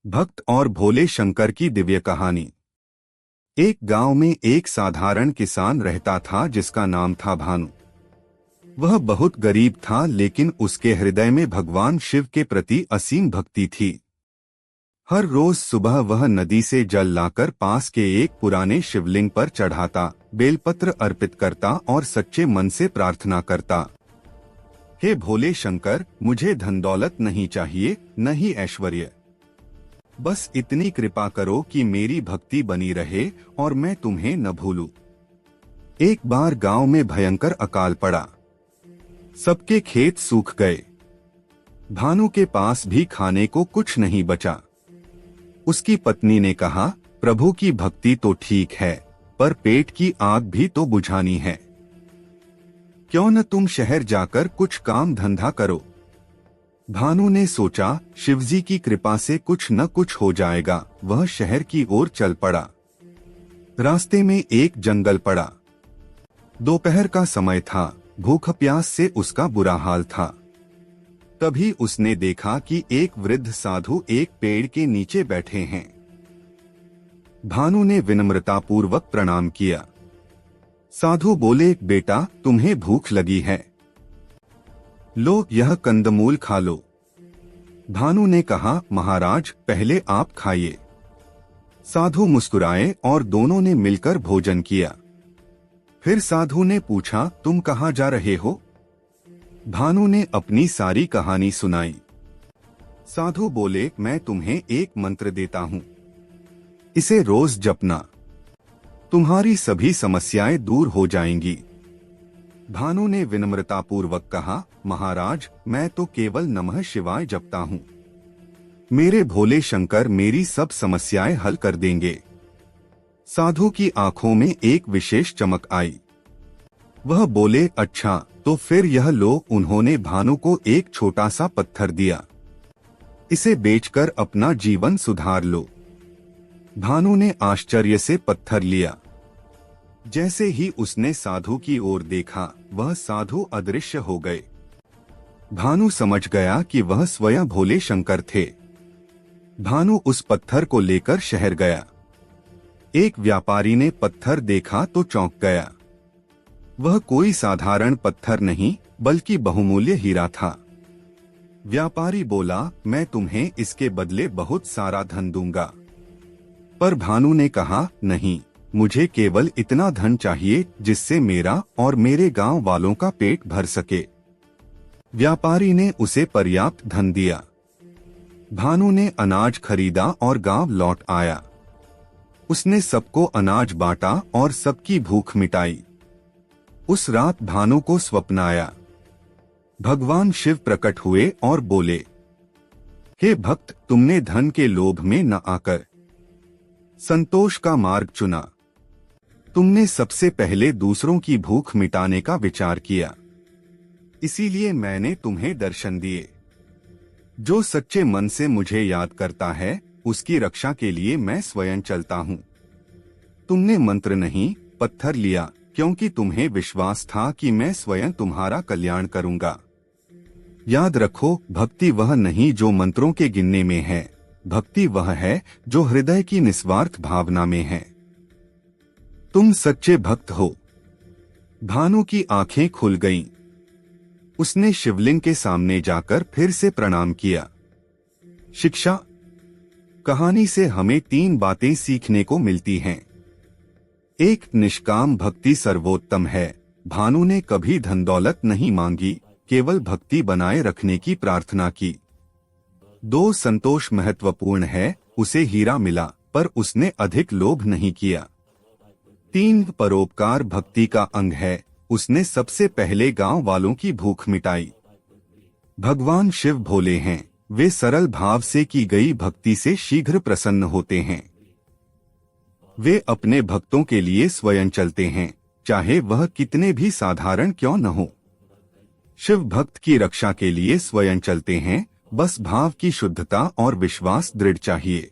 भक्त और भोले शंकर की दिव्य कहानी। एक गांव में एक साधारण किसान रहता था जिसका नाम था भानु। वह बहुत गरीब था, लेकिन उसके हृदय में भगवान शिव के प्रति असीम भक्ति थी। हर रोज सुबह वह नदी से जल लाकर पास के एक पुराने शिवलिंग पर चढ़ाता, बेलपत्र अर्पित करता और सच्चे मन से प्रार्थना करता। हे भोले शंकर, मुझे धन दौलत नहीं चाहिए, न ही ऐश्वर्य। बस इतनी कृपा करो कि मेरी भक्ति बनी रहे और मैं तुम्हें न भूलूं। एक बार गांव में भयंकर अकाल पड़ा। सबके खेत सूख गए। भानु के पास भी खाने को कुछ नहीं बचा। उसकी पत्नी ने कहा, प्रभु की भक्ति तो ठीक है, पर पेट की आग भी तो बुझानी है। क्यों न तुम शहर जाकर कुछ काम धंधा करो। भानु ने सोचा, शिवजी की कृपा से कुछ न कुछ हो जाएगा। वह शहर की ओर चल पड़ा। रास्ते में एक जंगल पड़ा। दोपहर का समय था। भूख प्यास से उसका बुरा हाल था। तभी उसने देखा कि एक वृद्ध साधु एक पेड़ के नीचे बैठे हैं। भानु ने विनम्रतापूर्वक प्रणाम किया। साधु बोले, बेटा, तुम्हें भूख लगी है? लो, यह कंदमूल खा लो। भानु ने कहा, महाराज, पहले आप खाइए। साधु मुस्कुराए और दोनों ने मिलकर भोजन किया। फिर साधु ने पूछा, तुम कहाँ जा रहे हो? भानु ने अपनी सारी कहानी सुनाई। साधु बोले, मैं तुम्हें एक मंत्र देता हूँ, इसे रोज जपना, तुम्हारी सभी समस्याएं दूर हो जाएंगी। भानु ने विनम्रतापूर्वक कहा, महाराज, मैं तो केवल नमः शिवाय जपता हूँ। मेरे भोले शंकर मेरी सब समस्याएं हल कर देंगे। साधु की आंखों में एक विशेष चमक आई। वह बोले, अच्छा, तो फिर यह लो। उन्होंने भानु को एक छोटा सा पत्थर दिया। इसे बेचकर अपना जीवन सुधार लो। भानु ने आश्चर्य से पत्थर लिया। जैसे ही उसने साधु की ओर देखा, वह साधु अदृश्य हो गए। भानु समझ गया कि वह स्वयं भोले शंकर थे। भानु उस पत्थर को लेकर शहर गया। एक व्यापारी ने पत्थर देखा तो चौंक गया। वह कोई साधारण पत्थर नहीं, बल्कि बहुमूल्य हीरा था। व्यापारी बोला, मैं तुम्हें इसके बदले बहुत सारा धन दूंगा। पर भानु ने कहा, नहीं, मुझे केवल इतना धन चाहिए जिससे मेरा और मेरे गांव वालों का पेट भर सके। व्यापारी ने उसे पर्याप्त धन दिया। भानु ने अनाज खरीदा और गांव लौट आया। उसने सबको अनाज बांटा और सबकी भूख मिटाई। उस रात भानु को स्वप्न आया। भगवान शिव प्रकट हुए और बोले, हे भक्त, तुमने धन के लोभ में न आकर संतोष का मार्ग चुना। तुमने सबसे पहले दूसरों की भूख मिटाने का विचार किया, इसीलिए मैंने तुम्हें दर्शन दिए। जो सच्चे मन से मुझे याद करता है, उसकी रक्षा के लिए मैं स्वयं चलता हूँ। तुमने मंत्र नहीं, पत्थर लिया, क्योंकि तुम्हें विश्वास था कि मैं स्वयं तुम्हारा कल्याण करूंगा। याद रखो, भक्ति वह नहीं जो मंत्रों के गिनने में है, भक्ति वह है जो हृदय की निस्वार्थ भावना में है। तुम सच्चे भक्त हो। भानु की आंखें खुल गईं। उसने शिवलिंग के सामने जाकर फिर से प्रणाम किया। शिक्षा। कहानी से हमें 3 बातें सीखने को मिलती हैं। 1. निष्काम भक्ति सर्वोत्तम है। भानु ने कभी धन दौलत नहीं मांगी, केवल भक्ति बनाए रखने की प्रार्थना की। 2. संतोष महत्वपूर्ण है। उसे हीरा मिला, पर उसने अधिक लोभ नहीं किया। 3. परोपकार भक्ति का अंग है। उसने सबसे पहले गांव वालों की भूख मिटाई। भगवान शिव भोले हैं। वे सरल भाव से की गई भक्ति से शीघ्र प्रसन्न होते हैं। वे अपने भक्तों के लिए स्वयं चलते हैं, चाहे वह कितने भी साधारण क्यों न हो। शिव भक्त की रक्षा के लिए स्वयं चलते हैं, बस भाव की शुद्धता और विश्वास दृढ़ चाहिए।